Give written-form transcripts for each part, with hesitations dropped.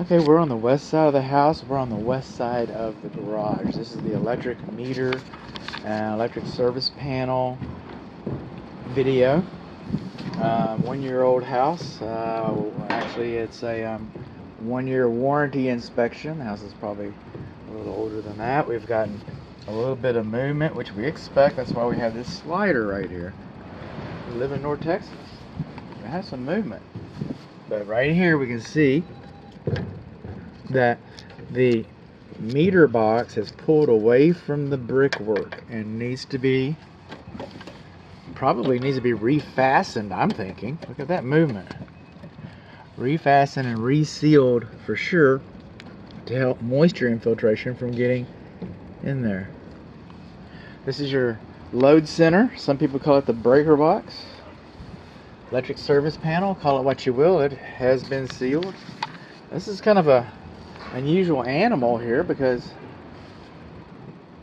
Okay, we're on the west side of the house. We're on the west side of the garage. This is the electric meter and electric service panel video. 1-year-old house. Actually, it's a 1-year warranty inspection. The house is probably a little older than that. We've gotten a little bit of movement, which we expect. That's why we have this slider right here. We live in North Texas. It has some movement. But right here we can see that the meter box has pulled away from the brickwork and probably needs to be refastened, I'm thinking. Look at that movement. Refastened and resealed for sure to help moisture infiltration from getting in there. This is your load center. Some people call it the breaker box. Electric service panel, call it what you will. It has been sealed. This is kind of a unusual animal here because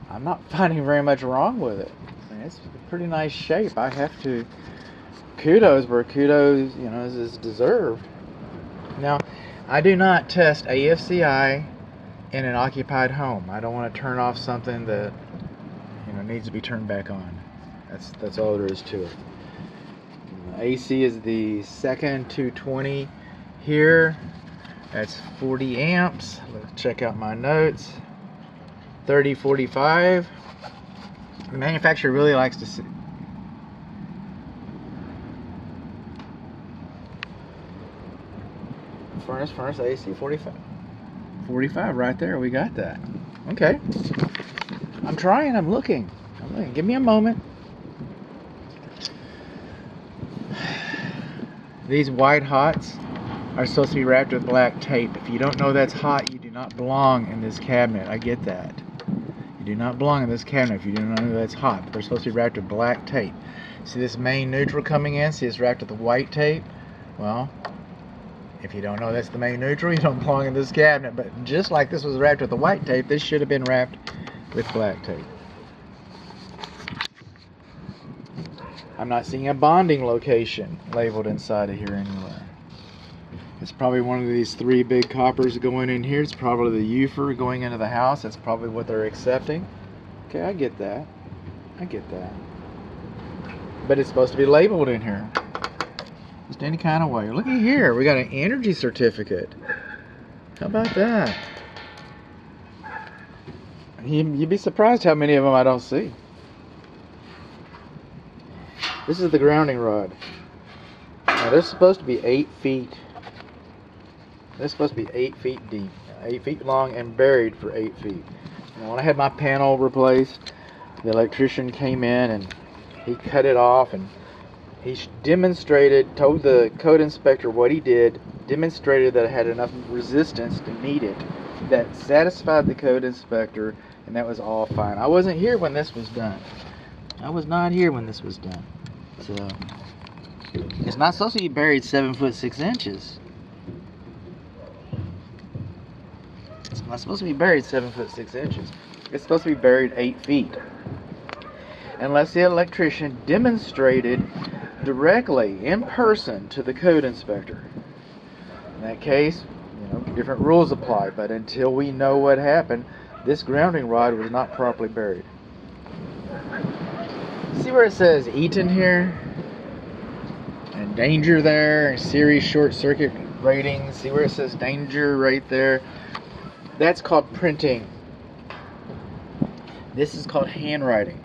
I'm not finding very much wrong with it. I mean, it's a pretty nice shape. I have to kudos where kudos, is deserved. Now, I do not test AFCI in an occupied home. I don't want to turn off something that needs to be turned back on. That's all there is to it. AC is the second 220 here. That's 40 amps. Let's check out my notes. 3045. The manufacturer really likes to see. Furnace AC 45. 45 right there. We got that. Okay. I'm trying. I'm looking. Give me a moment. These white hots are supposed to be wrapped with black tape. If you don't know that's hot, you do not belong in this cabinet. I get that. You do not belong in this cabinet if you do not know that's hot. But they're supposed to be wrapped with black tape. See this main neutral coming in? See it's wrapped with the white tape? Well, if you don't know that's the main neutral, you don't belong in this cabinet. But just like this was wrapped with the white tape, this should have been wrapped with black tape. I'm not seeing a bonding location labeled inside of here anywhere. It's probably one of these 3 big coppers going in here. It's probably the UFR going into the house. That's probably what they're accepting. Okay, I get that. But it's supposed to be labeled in here. Just any kind of way. Look at here. We got an energy certificate. How about that? You'd be surprised how many of them I don't see. This is the grounding rod. Now they're supposed to be 8 feet. They're supposed to be 8 feet deep, 8 feet long, and buried for 8 feet. And when I had my panel replaced, the electrician came in and he cut it off, and he told the code inspector what he did, demonstrated that it had enough resistance to meet it, that satisfied the code inspector, and that was all fine. I wasn't here when this was done. I was not here when this was done. So it's not supposed to be buried 7 foot 6 inches. It's not supposed to be buried 7 foot 6 inches. It's supposed to be buried 8 feet. Unless the electrician demonstrated directly in person to the code inspector. In that case, different rules apply. But until we know what happened, this grounding rod was not properly buried. See where it says Eaton here? And danger there, and series short circuit rating. See where it says danger right there? That's called printing. This is called handwriting.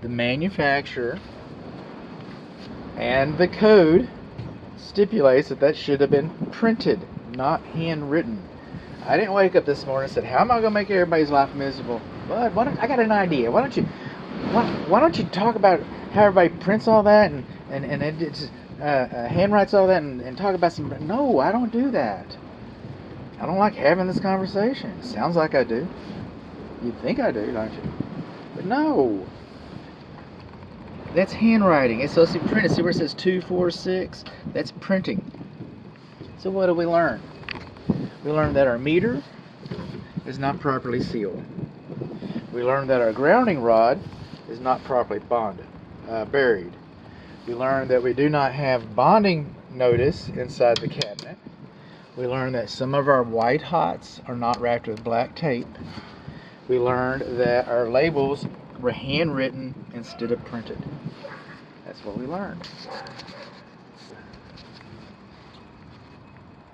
The manufacturer and the code stipulates that should have been printed, not handwritten. I didn't wake up this morning and said, how am I going to make everybody's life miserable? Bud, I got an idea. Why don't you talk about how everybody prints all that and handwrites all that and talk about some... No, I don't do that. I don't like having this conversation. It sounds like I do. You'd think I do, don't you? But no. That's handwriting. It's supposed to be printed. See where it says 246? That's printing. So what do we learn? We learned that our meter is not properly sealed. We learned that our grounding rod is not properly buried. We learned that we do not have bonding notice inside the cabinet. We learned that some of our white hots are not wrapped with black tape. We learned that our labels were handwritten instead of printed. That's what we learned.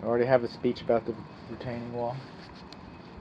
I already have a speech about the retaining wall.